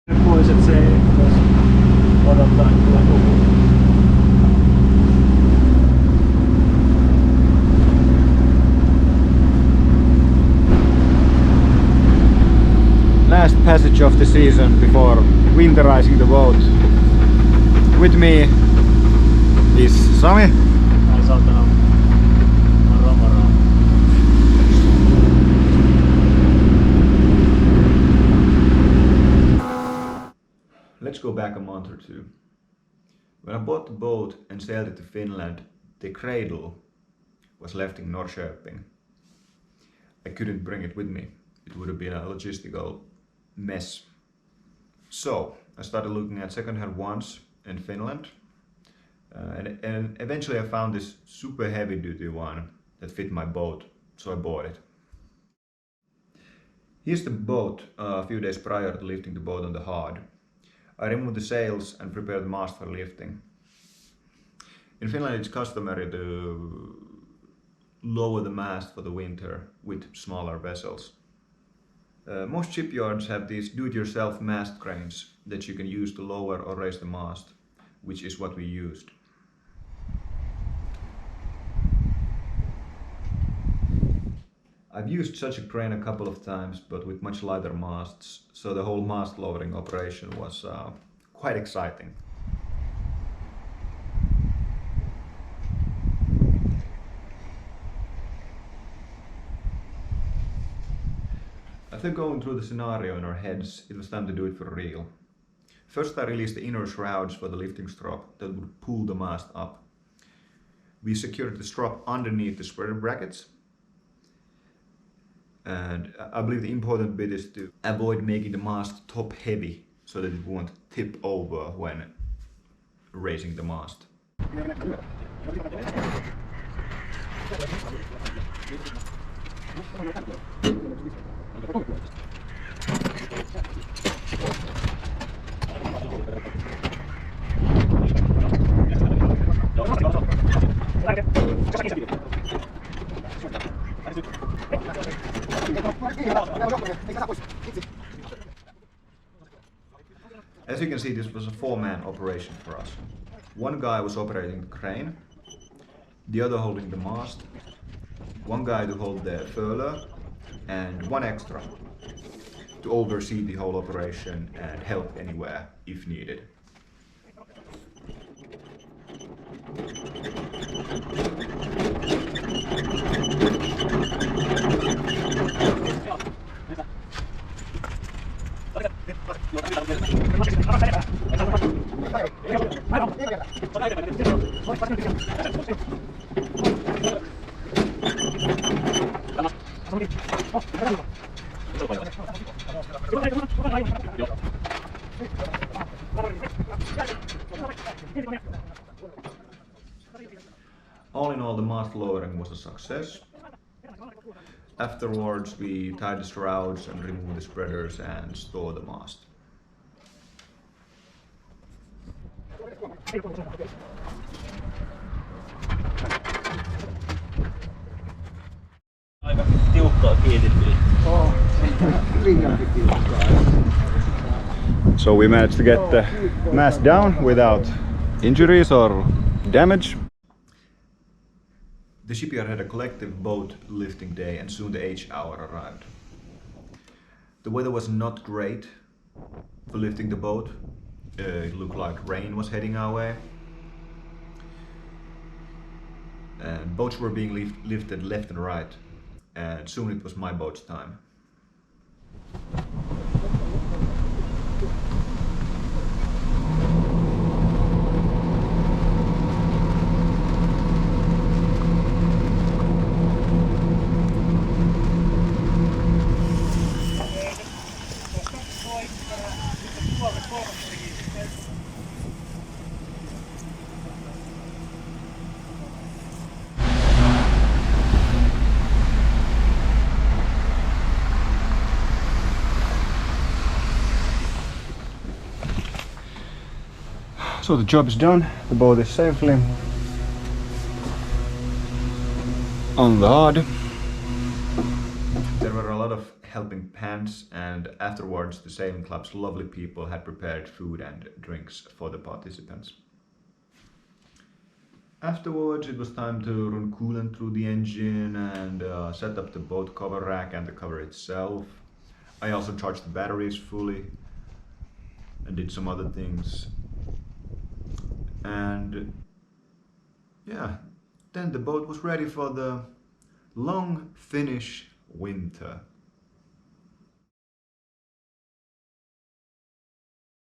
Voisit se jos odottaa kyllä puhua. Last passage of the season before winterizing the boat. With me is Sami. Ai saatana. Moro. Let's go back a month or two. When I bought the boat and sailed it to Finland, the cradle was left in Norrköping. I couldn't bring it with me. It would have been a logistical mess. So I started looking at second-hand ones in Finland, and eventually I found this super heavy-duty one that fit my boat, so I bought it. Here's the boat a few days prior to lifting the boat on the hard. I removed the sails and prepared the mast for lifting. In Finland it's customary to lower the mast for the winter with smaller vessels. Most shipyards have these do-it-yourself mast cranes that you can use to lower or raise the mast, which is what we used. I've used such a crane a couple of times, but with much lighter masts, so the whole mast lowering operation was quite exciting. After going through the scenario in our heads, it was time to do it for real. First I released the inner shrouds for the lifting strop that would pull the mast up. We secured the strop underneath the spreader brackets. And I believe the important bit is to avoid making the mast top heavy so that it won't tip over when raising the mast. As you can see, this was a four-man operation for us. One guy was operating the crane, the other holding the mast, one guy to hold the furler, and one extra to oversee the whole operation and help anywhere if needed. All in all, the mast lowering was a success. Afterwards, we tied the shrouds and removed the spreaders and stored the mast. Aika tiukkaa kiinnittelyä. So we managed to get the mast down without injuries or damage. The shipyard had a collective boat lifting day and soon the H hour arrived. The weather was not great for lifting the boat. It looked like rain was heading our way. And boats were being lifted left and right, and soon it was my boat's time. So the job is done, the boat is safely on the hard. There were a lot of helping pants, and afterwards the sailing club's lovely people had prepared food and drinks for the participants. Afterwards, it was time to run coolant through the engine and set up the boat cover rack and the cover itself. I also charged the batteries fully and did some other things. And yeah, then the boat was ready for the long Finnish winter.